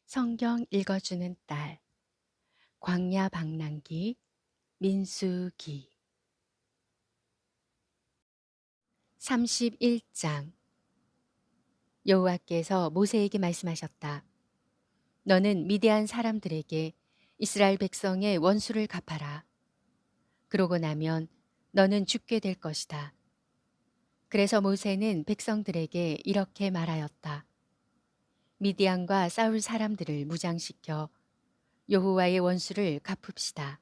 성경 읽어주는 딸, 광야 방랑기, 민수기 31장. 여호와께서 모세에게 말씀하셨다. 너는 미디안 사람들에게 이스라엘 백성의 원수를 갚아라. 그러고 나면 너는 죽게 될 것이다. 그래서 모세는 백성들에게 이렇게 말하였다. 미디안과 싸울 사람들을 무장시켜 여호와의 원수를 갚읍시다.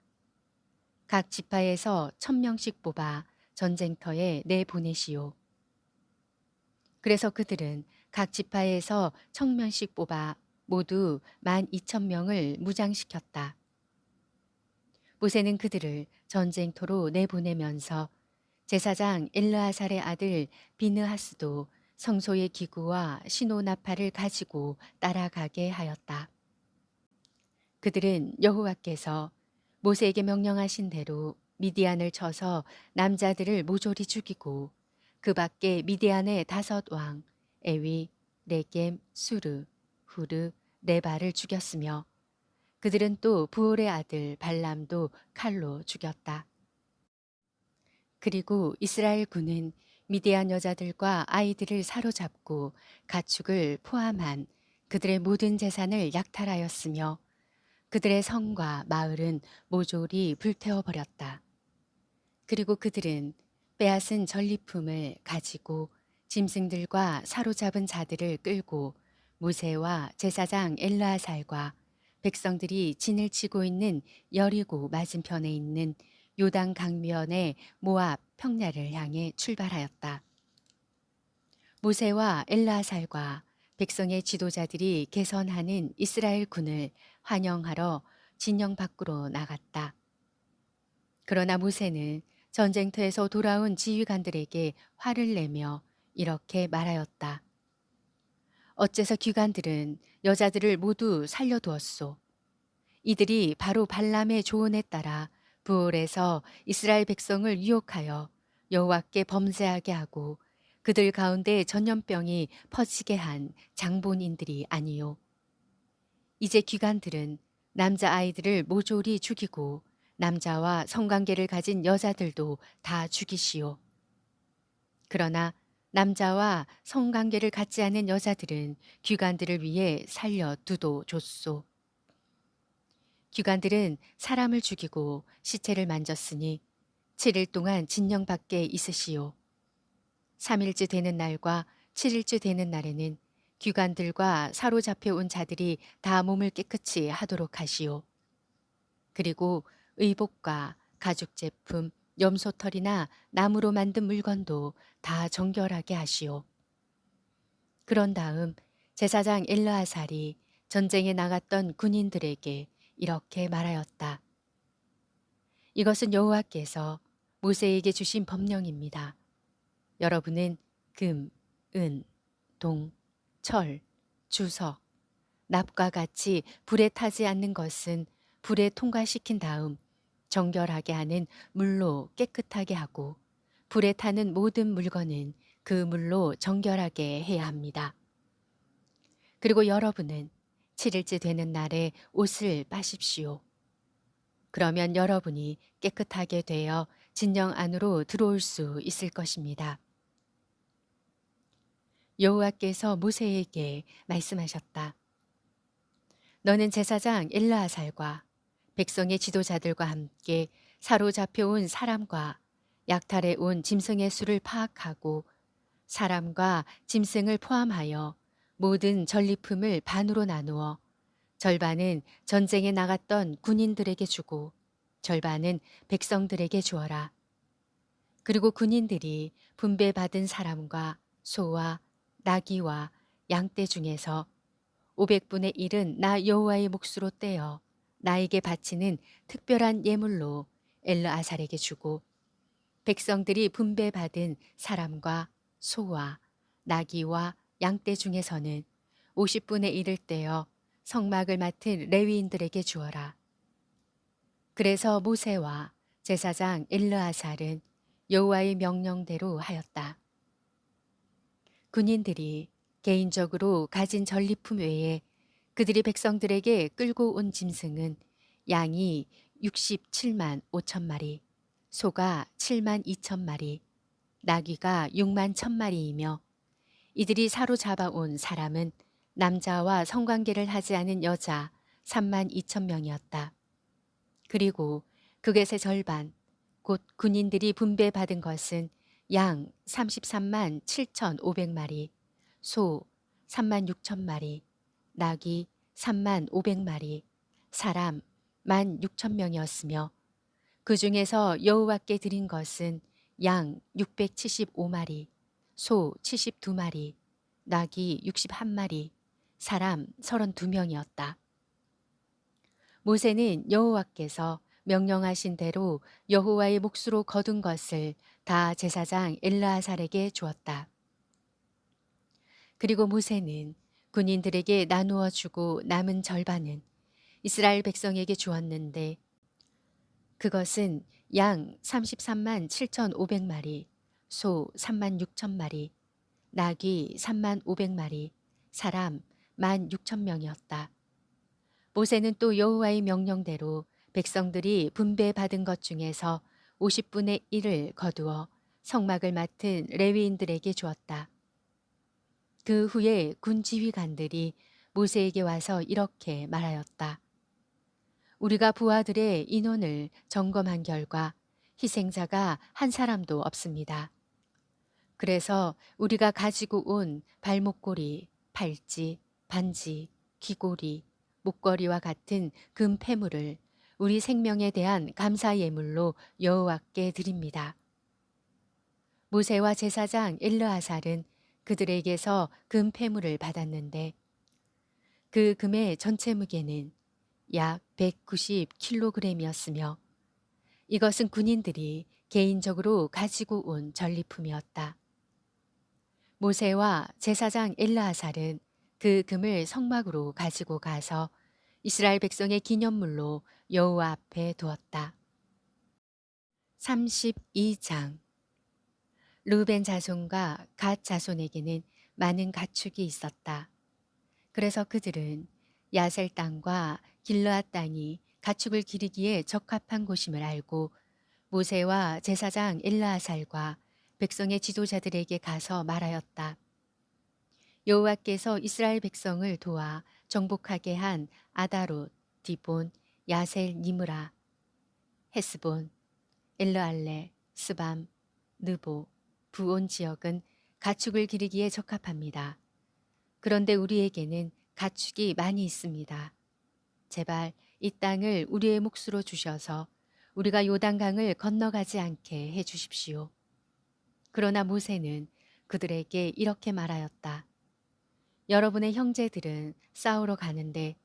각 지파에서 1,000명씩 뽑아 전쟁터에 내보내시오. 그래서 그들은 각 지파에서 1,000명씩 뽑아 모두 12,000명을 무장시켰다. 모세는 그들을 전쟁터로 내보내면서 제사장 엘르아살의 아들 비느하스도 성소의 기구와 신호나팔을 가지고 따라가게 하였다. 그들은 여호와께서 모세에게 명령하신 대로 미디안을 쳐서 남자들을 모조리 죽이고 그 밖에 미디안의 5왕 에위, 레겜, 수르, 후르, 네발을 죽였으며 그들은 또 부올의 아들 발람도 칼로 죽였다. 그리고 이스라엘 군은 미디안 여자들과 아이들을 사로잡고 가축을 포함한 그들의 모든 재산을 약탈하였으며 그들의 성과 마을은 모조리 불태워 버렸다. 그리고 그들은 빼앗은 전리품을 가지고 짐승들과 사로잡은 자들을 끌고 모세와 제사장 엘르아살과 백성들이 진을 치고 있는 여리고 맞은편에 있는 요단 강변의 모압 평야를 향해 출발하였다. 모세와 엘르아살과 백성의 지도자들이 개선하는 이스라엘 군을 환영하러 진영 밖으로 나갔다. 그러나 모세는 전쟁터에서 돌아온 지휘관들에게 화를 내며 이렇게 말하였다. 어째서 귀관들은 여자들을 모두 살려두었소. 이들이 바로 발람의 조언에 따라 부올에서 이스라엘 백성을 유혹하여 여호와께 범죄하게 하고 그들 가운데 전염병이 퍼지게 한 장본인들이 아니요. 이제 귀관들은 남자 아이들을 모조리 죽이고 남자와 성관계를 가진 여자들도 다 죽이시오. 그러나 남자와 성관계를 갖지 않은 여자들은 귀관들을 위해 살려두도 줬소. 귀관들은 사람을 죽이고 시체를 만졌으니 7일 동안 진영 밖에 있으시오. 3일째 되는 날과 7일째 되는 날에는 귀관들과 사로잡혀 온 자들이 다 몸을 깨끗이 하도록 하시오. 그리고 의복과 가죽 제품, 염소털이나 나무로 만든 물건도 다 정결하게 하시오. 그런 다음 제사장 엘르아살이 전쟁에 나갔던 군인들에게 이렇게 말하였다. 이것은 여호와께서 모세에게 주신 법령입니다. 여러분은 금, 은, 동, 철, 주석, 납과 같이 불에 타지 않는 것은 불에 통과시킨 다음 정결하게 하는 물로 깨끗하게 하고 불에 타는 모든 물건은 그 물로 정결하게 해야 합니다. 그리고 여러분은 7일째 되는 날에 옷을 빠십시오. 그러면 여러분이 깨끗하게 되어 진영 안으로 들어올 수 있을 것입니다. 여호와께서 모세에게 말씀하셨다. 너는 제사장 엘르아살과 백성의 지도자들과 함께 사로잡혀 온 사람과 약탈해 온 짐승의 수를 파악하고 사람과 짐승을 포함하여 모든 전리품을 반으로 나누어 절반은 전쟁에 나갔던 군인들에게 주고 절반은 백성들에게 주어라. 그리고 군인들이 분배받은 사람과 소와 나귀와 양떼 중에서 500분의 1은 나 여호와의 몫으로 떼어 나에게 바치는 특별한 예물로 엘르아살에게 주고 백성들이 분배받은 사람과 소와 나귀와 양떼 중에서는 50분의 1을 떼어 성막을 맡은 레위인들에게 주어라. 그래서 모세와 제사장 엘르아살은 여호와의 명령대로 하였다. 군인들이 개인적으로 가진 전리품 외에 그들이 백성들에게 끌고 온 짐승은 양이 67만 5천 마리, 소가 7만 2천 마리, 나귀가 6만 1천 마리이며 이들이 사로잡아 온 사람은 남자와 성관계를 하지 않은 여자 3만 2천 명이었다. 그리고 그것의 절반, 곧 군인들이 분배받은 것은 양 33만 7천 5백마리, 소 3만 6천 마리, 나귀 3만 5백마리, 사람 1만 6천 명이었으며 그 중에서 여호와께 드린 것은 양 675마리, 소 72마리, 나귀 61마리, 사람 32명이었다. 모세는 여호와께서 명령하신 대로 여호와의 몫으로 거둔 것을 다 제사장 엘르아살에게 주었다. 그리고 모세는 군인들에게 나누어 주고 남은 절반은 이스라엘 백성에게 주었는데 그것은 양 33만 7,500마리, 소 3만 6천 마리, 나귀 3만 500마리, 사람 1만 6천 명이었다. 모세는 또 여호와의 명령대로 백성들이 분배받은 것 중에서 50분의 1을 거두어 성막을 맡은 레위인들에게 주었다. 그 후에 군 지휘관들이 모세에게 와서 이렇게 말하였다. 우리가 부하들의 인원을 점검한 결과 희생자가 한 사람도 없습니다. 그래서 우리가 가지고 온 발목고리, 팔찌, 반지, 귀고리, 목걸이와 같은 금 패물을 우리 생명에 대한 감사 예물로 여호와께 드립니다. 모세와 제사장 엘르아살은 그들에게서 금 패물을 받았는데 그 금의 전체 무게는 약 190kg이었으며 이것은 군인들이 개인적으로 가지고 온 전리품이었다. 모세와 제사장 엘르아살은 그 금을 성막으로 가지고 가서 이스라엘 백성의 기념물로 여호와 앞에 두었다. 32장 르벤 자손과 갓 자손에게는 많은 가축이 있었다. 그래서 그들은 야셀 땅과 길르앗 땅이 가축을 기르기에 적합한 곳임을 알고 모세와 제사장 엘르아살과 백성의 지도자들에게 가서 말하였다. 여호와께서 이스라엘 백성을 도와 정복하게 한 아다롯, 디본, 야셀, 니므라, 헤스본, 엘르알레, 스밤, 느보, 부온 지역은 가축을 기르기에 적합합니다. 그런데 우리에게는 가축이 많이 있습니다. 제발 이 땅을 우리의 몫으로 주셔서 우리가 요단강을 건너가지 않게 해 주십시오. 그러나 모세는 그들에게 이렇게 말하였다. 여러분의 형제들은 싸우러 가는데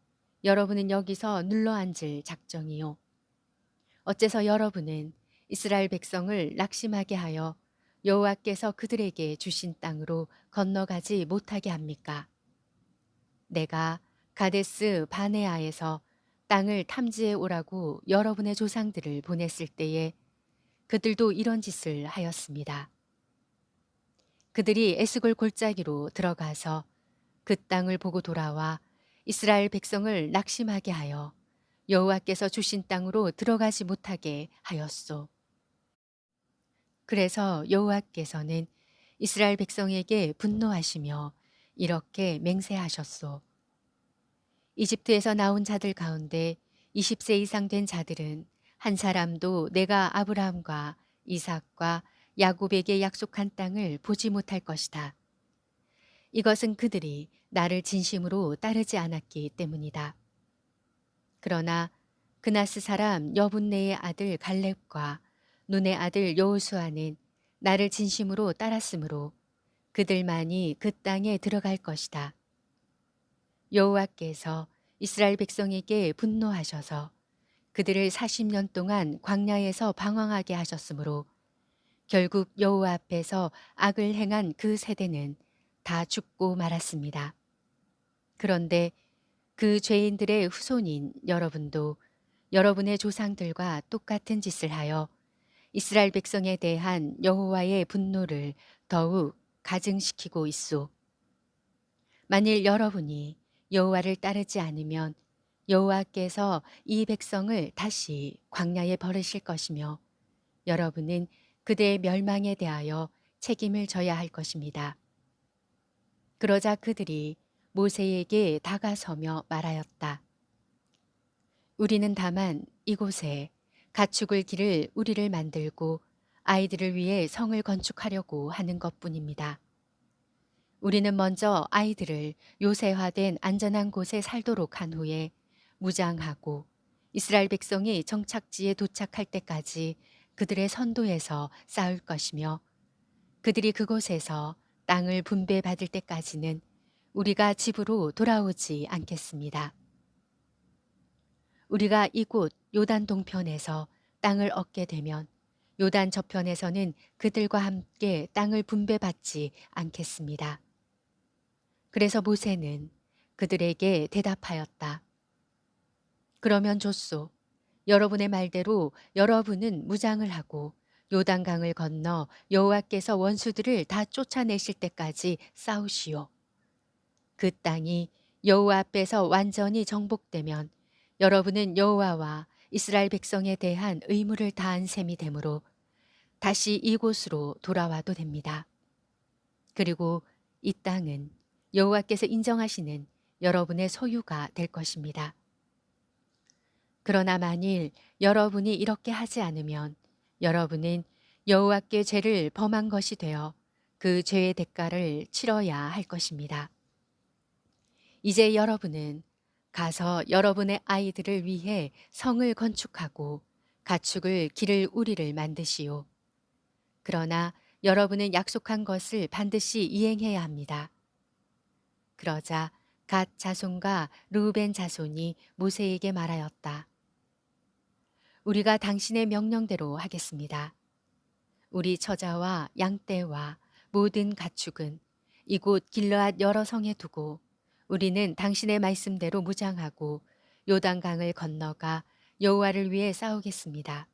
여러분은 여기서 눌러앉을 작정이요. 어째서 여러분은 이스라엘 백성을 낙심하게 하여 여호와께서 그들에게 주신 땅으로 건너가지 못하게 합니까? 내가 가데스 바네아에서 땅을 탐지해 오라고 여러분의 조상들을 보냈을 때에 그들도 이런 짓을 하였습니다. 그들이 에스골 골짜기로 들어가서 그 땅을 보고 돌아와 이스라엘 백성을 낙심하게 하여 여호와께서 주신 땅으로 들어가지 못하게 하였소. 그래서 여호와께서는 이스라엘 백성에게 분노하시며 이렇게 맹세하셨소. 이집트에서 나온 자들 가운데 20세 이상 된 자들은 한 사람도 내가 아브라함과 이삭과 야곱에게 약속한 땅을 보지 못할 것이다. 이것은 그들이 나를 진심으로 따르지 않았기 때문이다. 그러나 그나스 사람 여분네의 아들 갈렙과 눈의 아들 여호수아는 나를 진심으로 따랐으므로 그들만이 그 땅에 들어갈 것이다. 여호와께서 이스라엘 백성에게 분노하셔서 그들을 40년 동안 광야에서 방황하게 하셨으므로 결국 여호와 앞에서 악을 행한 그 세대는 다 죽고 말았습니다. 그런데 그 죄인들의 후손인 여러분도 여러분의 조상들과 똑같은 짓을 하여 이스라엘 백성에 대한 여호와의 분노를 더욱 가증시키고 있소. 만일 여러분이 여호와를 따르지 않으면 여호와께서 이 백성을 다시 광야에 버리실 것이며 여러분은 그들의 멸망에 대하여 책임을 져야 할 것입니다. 그러자 그들이 모세에게 다가서며 말하였다. 우리는 다만 이곳에 가축을 기를 우리를 만들고 아이들을 위해 성을 건축하려고 하는 것뿐입니다. 우리는 먼저 아이들을 요새화된 안전한 곳에 살도록 한 후에 무장하고 이스라엘 백성이 정착지에 도착할 때까지 그들의 선도에서 싸울 것이며 그들이 그곳에서 땅을 분배받을 때까지는 우리가 집으로 돌아오지 않겠습니다. 우리가 이곳 요단 동편에서 땅을 얻게 되면 요단 저편에서는 그들과 함께 땅을 분배받지 않겠습니다. 그래서 모세는 그들에게 대답하였다. 그러면 좋소. 여러분의 말대로 여러분은 무장을 하고 요단강을 건너 여호와께서 원수들을 다 쫓아내실 때까지 싸우시오. 그 땅이 여호와 앞에서 완전히 정복되면 여러분은 여호와와 이스라엘 백성에 대한 의무를 다한 셈이 되므로 다시 이곳으로 돌아와도 됩니다. 그리고 이 땅은 여호와께서 인정하시는 여러분의 소유가 될 것입니다. 그러나 만일 여러분이 이렇게 하지 않으면 여러분은 여호와께 죄를 범한 것이 되어 그 죄의 대가를 치러야 할 것입니다. 이제 여러분은 가서 여러분의 아이들을 위해 성을 건축하고 가축을 기를 우리를 만드시오. 그러나 여러분은 약속한 것을 반드시 이행해야 합니다. 그러자 갓 자손과 르우벤 자손이 모세에게 말하였다. 우리가 당신의 명령대로 하겠습니다. 우리 처자와 양떼와 모든 가축은 이곳 길르앗 여러 성에 두고 우리는 당신의 말씀대로 무장하고 요단강을 건너가 여호와를 위해 싸우겠습니다.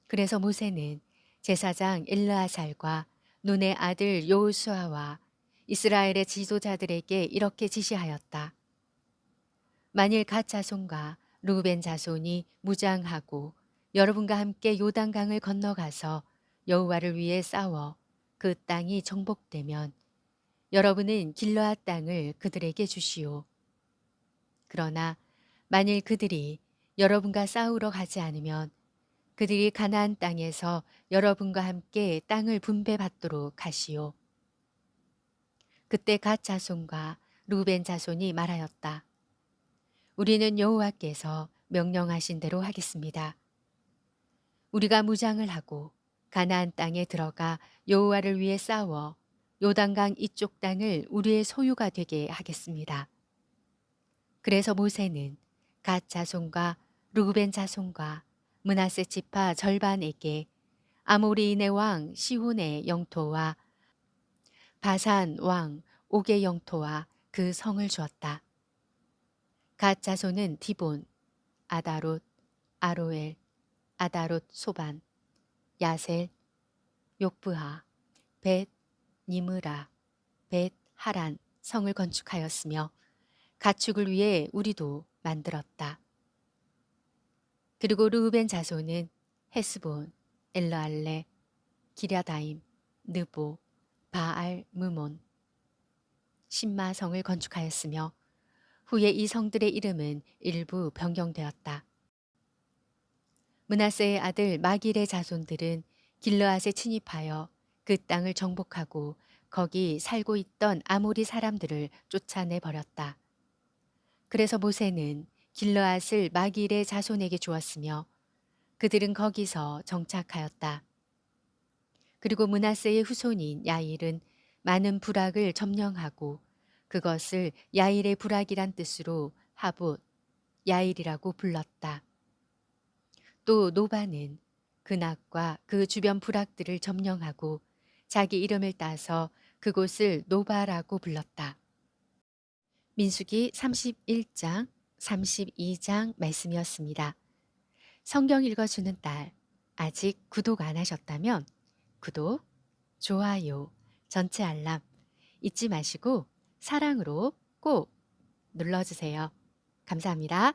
그래서 모세는 제사장 엘르아살과 눈의 아들 여호수아와 이스라엘의 지도자들에게 이렇게 지시하였다. 만일 갓 자손과 르우벤 자손이 무장하고 여러분과 함께 요단강을 건너가서 여호와를 위해 싸워 그 땅이 정복되면 여러분은 길르앗 땅을 그들에게 주시오. 그러나 만일 그들이 여러분과 싸우러 가지 않으면 그들이 가나안 땅에서 여러분과 함께 땅을 분배받도록 하시오. 그때 갓 자손과 르우벤 자손이 말하였다. 우리는 여호와께서 명령하신 대로 하겠습니다. 우리가 무장을 하고 가나안 땅에 들어가 여호와를 위해 싸워 요단강 이쪽 땅을 우리의 소유가 되게 하겠습니다. 그래서 모세는 갓 자손과 르우벤 자손과 므낫세 지파 절반에게 아모리인의 왕 시혼의 영토와 바산 왕 옥의 영토와 그 성을 주었다. 갓 자손은 디본, 아다롯, 아로엘, 아다롯 소반, 야셀, 욕브하, 벳 니므라, 벳 하란 성을 건축하였으며 가축을 위해 우리도 만들었다. 그리고 르우벤 자손은 헤스본, 엘르알레, 기랴다임, 느보, 바알 무몬, 신마 성을 건축하였으며 후에 이 성들의 이름은 일부 변경되었다. 므낫세의 아들 마길의 자손들은 길르앗에 침입하여 그 땅을 정복하고 거기 살고 있던 아모리 사람들을 쫓아내 버렸다. 그래서 모세는 길르앗을 마길의 자손에게 주었으며 그들은 거기서 정착하였다. 그리고 므낫세의 후손인 야일은 많은 부락을 점령하고 그것을 야일의 부락이란 뜻으로 하봇, 야일이라고 불렀다. 또 노바는 그낙과 그 주변 부락들을 점령하고 자기 이름을 따서 그곳을 노바라고 불렀다. 민수기 31장, 32장 말씀이었습니다. 성경 읽어주는 딸, 아직 구독 안 하셨다면 구독, 좋아요, 전체 알람 잊지 마시고 사랑으로 꼭 눌러주세요. 감사합니다.